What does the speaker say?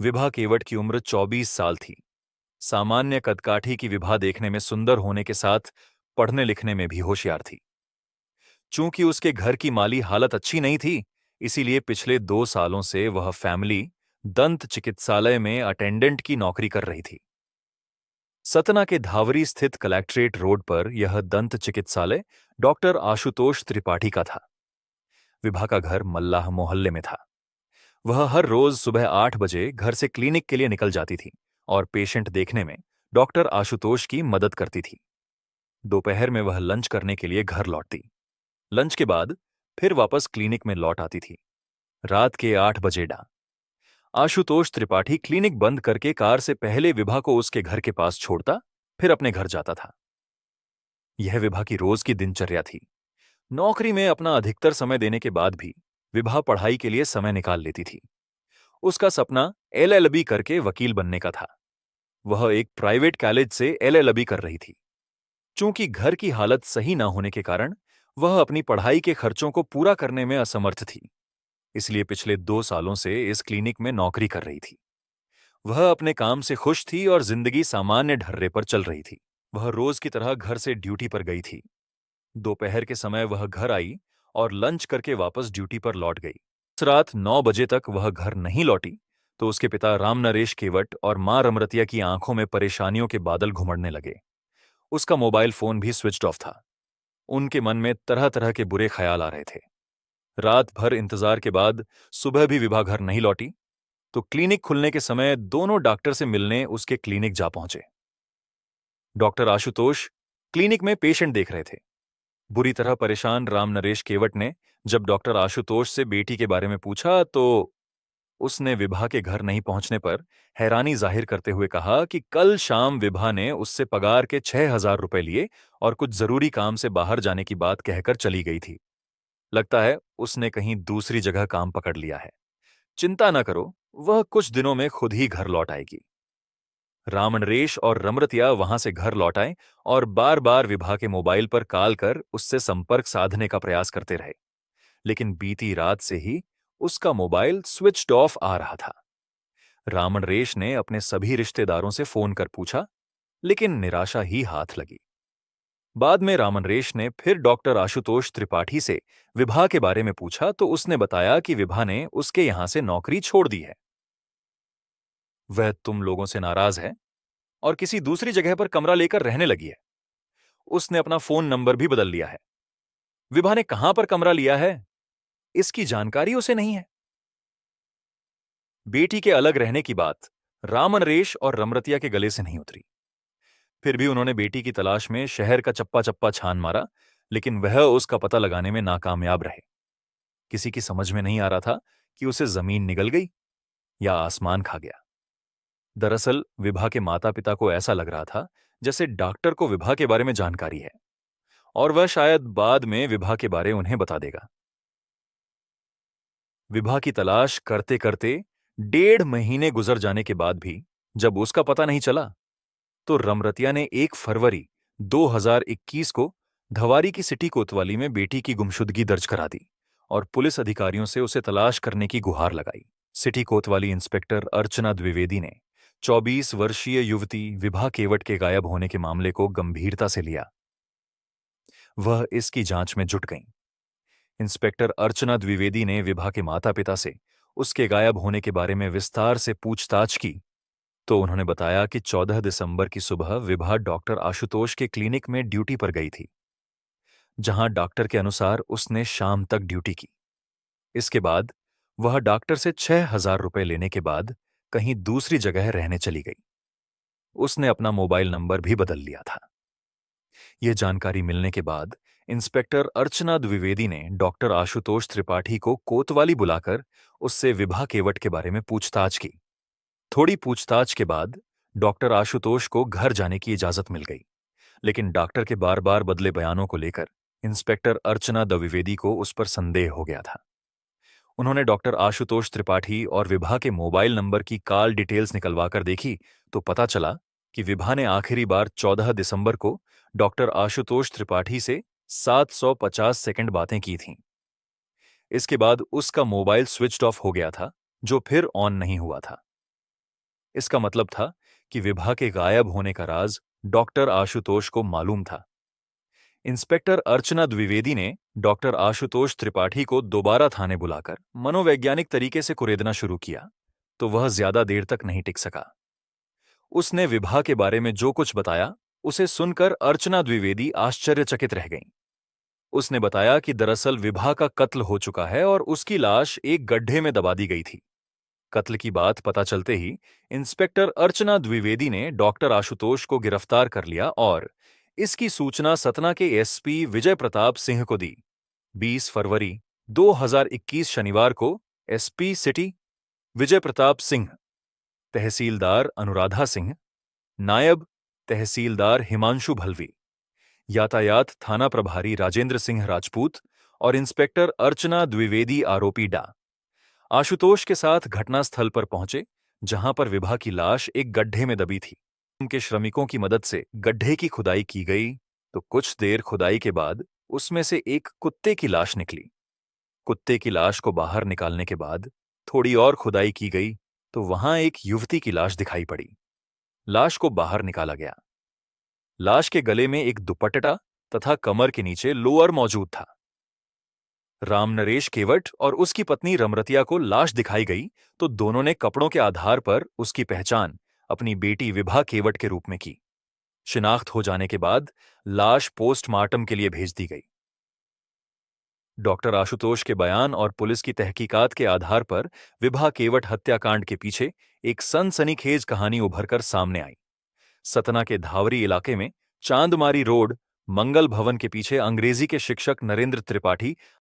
विभा केवट की उम्र 24 साल थी। सामान्य कदकाठी की विभा देखने में सुंदर होने के साथ पढ़ने लिखने में भी होशियार थी। चूंकि उसके घर की माली हालत अच्छी नहीं थी, इसीलिए पिछले 2 सालों से वह फैमिली दंत चिकित्सालय में अटेंडेंट की नौकरी कर रही थी। सतना के धावरी स्थित कलेक्ट्रेट रोड पर यह दंत चिकित्सालय डॉक्टर आशुतोष त्रिपाठी का था। विभा का घर मल्लाह मोहल्ले में था। वह हर रोज सुबह 8 बजे घर से क्लिनिक के लिए निकल जाती थी और पेशेंट देखने में डॉक्टर आशुतोष की मदद करती थी। दोपहर में वह लंच करने के लिए घर लौटती। लंच के बाद फिर वापस क्लिनिक में लौट आती थी। रात के 8 बजे डा आशुतोष त्रिपाठी क्लिनिक बंद करके कार से पहले विभा को उसके घर के पास छोड़ता, फिर अपने घर जाता था। यह विभा की रोज की दिनचर्या थी। नौकरी में अपना अधिकतर समय देने के बाद भी विभा पढ़ाई के लिए समय निकाल लेती थी। उसका सपना एलएलबी करके वकील बनने का था। वह एक प्राइवेट कॉलेज से एलएलबी कर रही थी। चूंकि घर की हालत सही न होने के कारण वह अपनी पढ़ाई के खर्चों को पूरा करने में असमर्थ थी, इसलिए पिछले 2 सालों से इस क्लिनिक में नौकरी कर रही थी। वह अपने काम से खुश थी और जिंदगी सामान्य ढर्रे पर चल रही थी। वह रोज की तरह घर से ड्यूटी पर गई थी। दोपहर के समय वह घर आई और लंच करके वापस ड्यूटी पर लौट गई। उस रात 9 बजे तक वह घर नहीं लौटी तो उसके पिता राम नरेश केवट और मां रमरतिया की आंखों में परेशानियों के बादल घुमड़ने लगे। उसका मोबाइल फोन भी स्विच्ड ऑफ था। उनके मन में तरह तरह के बुरे ख्याल आ रहे थे। रात भर इंतजार के बाद सुबह भी विभा घर नहीं लौटी तो क्लिनिक खुलने के समय दोनों डॉक्टर से मिलने उसके क्लिनिक जा पहुंचे। डॉक्टर आशुतोष क्लिनिक में पेशेंट देख रहे थे। बुरी तरह परेशान राम नरेश केवट ने जब डॉक्टर आशुतोष से बेटी के बारे में पूछा तो उसने विभा के घर नहीं पहुंचने पर हैरानी जाहिर करते हुए कहा कि कल शाम विभा ने उससे पगार के 6,000 रुपए लिए और कुछ जरूरी काम से बाहर जाने की बात कहकर चली गई थी। लगता है उसने कहीं दूसरी जगह काम पकड़ लिया है। चिंता न करो, वह कुछ दिनों में खुद ही घर लौट आएगी। रामनरेश और रमरतिया वहां से घर लौट आए और बार बार विभा के मोबाइल पर कॉल कर उससे संपर्क साधने का प्रयास करते रहे, लेकिन बीती रात से ही उसका मोबाइल स्विच्ड ऑफ आ रहा था। रामनरेश ने अपने सभी रिश्तेदारों से फोन कर पूछा, लेकिन निराशा ही हाथ लगी। बाद में रामनरेश ने फिर डॉक्टर आशुतोष त्रिपाठी से विभा के बारे में पूछा तो उसने बताया कि विभा ने उसके यहां से नौकरी छोड़ दी है। वह तुम लोगों से नाराज है और किसी दूसरी जगह पर कमरा लेकर रहने लगी है। उसने अपना फोन नंबर भी बदल लिया है। विभा ने कहां पर कमरा लिया है, इसकी जानकारी उसे नहीं है। बेटी के अलग रहने की बात रामनरेश और रमरतिया के गले से नहीं उतरी। फिर भी उन्होंने बेटी की तलाश में शहर का चप्पा चप्पा छान मारा, लेकिन वह उसका पता लगाने में नाकामयाब रहे। किसी की समझ में नहीं आ रहा था कि उसे जमीन निगल गई या आसमान खा गया। दरअसल विभा के माता पिता को ऐसा लग रहा था जैसे डॉक्टर को विभा के बारे में जानकारी है और वह शायद बाद में विभा के बारे उन्हें बता देगा। विभा की तलाश करते करते 1.5 महीने गुजर जाने के बाद भी जब उसका पता नहीं चला तो रमरतिया ने 1 फरवरी 2021 को धवारी की सिटी कोतवाली में बेटी की गुमशुदगी दर्ज करा दी और पुलिस अधिकारियों से उसे तलाश करने की गुहार लगाई। सिटी कोतवाली इंस्पेक्टर अर्चना द्विवेदी ने 24 वर्षीय युवती विभा केवट के गायब होने के मामले को गंभीरता से लिया। वह इसकी जांच में जुट गईं। इंस्पेक्टर अर्चना द्विवेदी ने विभा के माता पिता से उसके गायब होने के बारे में विस्तार से पूछताछ की तो उन्होंने बताया कि 14 दिसंबर की सुबह विभा डॉक्टर आशुतोष के क्लिनिक में ड्यूटी पर गई थी, जहां डॉक्टर के अनुसार उसने शाम तक ड्यूटी की। इसके बाद वह डॉक्टर से 6,000 रुपए लेने के बाद कहीं दूसरी जगह रहने चली गई। उसने अपना मोबाइल नंबर भी बदल लिया था। यह जानकारी मिलने के बाद इंस्पेक्टर अर्चना द्विवेदी ने डॉक्टर आशुतोष त्रिपाठी को कोतवाली बुलाकर उससे विभा केवट के बारे में पूछताछ की। थोड़ी पूछताछ के बाद डॉक्टर आशुतोष को घर जाने की इजाजत मिल गई, लेकिन डॉक्टर के बार बार बदले बयानों को लेकर इंस्पेक्टर अर्चना द्विवेदी को उस पर संदेह हो गया था। उन्होंने डॉक्टर आशुतोष त्रिपाठी और विभा के मोबाइल नंबर की कॉल डिटेल्स निकलवाकर देखी तो पता चला कि विभा ने आखिरी बार 14 दिसंबर को डॉक्टर आशुतोष त्रिपाठी से 750 सेकंड बातें की थीं। इसके बाद उसका मोबाइल स्विच्ड ऑफ हो गया था, जो फिर ऑन नहीं हुआ था। इसका मतलब था कि विभा के गायब होने का राज डॉक्टर आशुतोष को मालूम था। इंस्पेक्टर अर्चना द्विवेदी ने डॉक्टर आशुतोष त्रिपाठी को दोबारा थाने बुलाकर मनोवैज्ञानिक तरीके से कुरेदना शुरू किया, तो वह ज्यादा देर तक नहीं टिक सका। उसने विभा के बारे में जो कुछ बताया, उसे सुनकर अर्चना द्विवेदी आश्चर्यचकित रह गईं। उसने बताया कि दरअसल विभा का कत्ल हो चुका है और उसकी लाश एक गड्ढे में दबा दी गई थी। कत्ल की बात पता चलते ही इंस्पेक्टर अर्चना द्विवेदी ने डॉक्टर आशुतोष को गिरफ्तार कर लिया और इसकी सूचना सतना के एसपी विजय प्रताप सिंह को दी। 20 फरवरी 2021 शनिवार को एसपी सिटी विजय प्रताप सिंह, तहसीलदार अनुराधा सिंह, नायब तहसीलदार हिमांशु भलवी, यातायात थाना प्रभारी राजेंद्र सिंह राजपूत और इंस्पेक्टर अर्चना द्विवेदी आरोपी डा आशुतोष के साथ घटनास्थल पर पहुंचे, जहां पर विभा की लाश एक गड्ढे में दबी थी। उनके श्रमिकों की मदद से गड्ढे की खुदाई की गई, तो कुछ देर खुदाई के बाद उसमें से एक कुत्ते की लाश निकली। कुत्ते की लाश को बाहर निकालने के बाद थोड़ी और खुदाई की गई, तो वहां एक युवती की लाश दिखाई पड़ी। लाश को बाहर निकाला गया। लाश के गले में एक दुपट्टा तथा कमर के नीचे लोअर मौजूद था। रामनरेश केवट और उसकी पत्नी रमरतिया को लाश दिखाई गई, तो दोनों ने कपड़ों के आधार पर उसकी पहचान अपनी बेटी विभा केवट के रूप में की। शिनाख्त हो जाने के बाद लाश पोस्टमार्टम के लिए भेज दी गई। डॉक्टर आशुतोष के बयान और पुलिस की तहकीकात के आधार पर विभा केवट हत्याकांड के पीछे एक सनसनीखेज कहानी उभरकर सामने आई। सतना के धावरी इलाके में चांदमारी रोड मंगल भवन के पीछे अंग्रेजी के शिक्षक नरेंद्र त्रिपाठी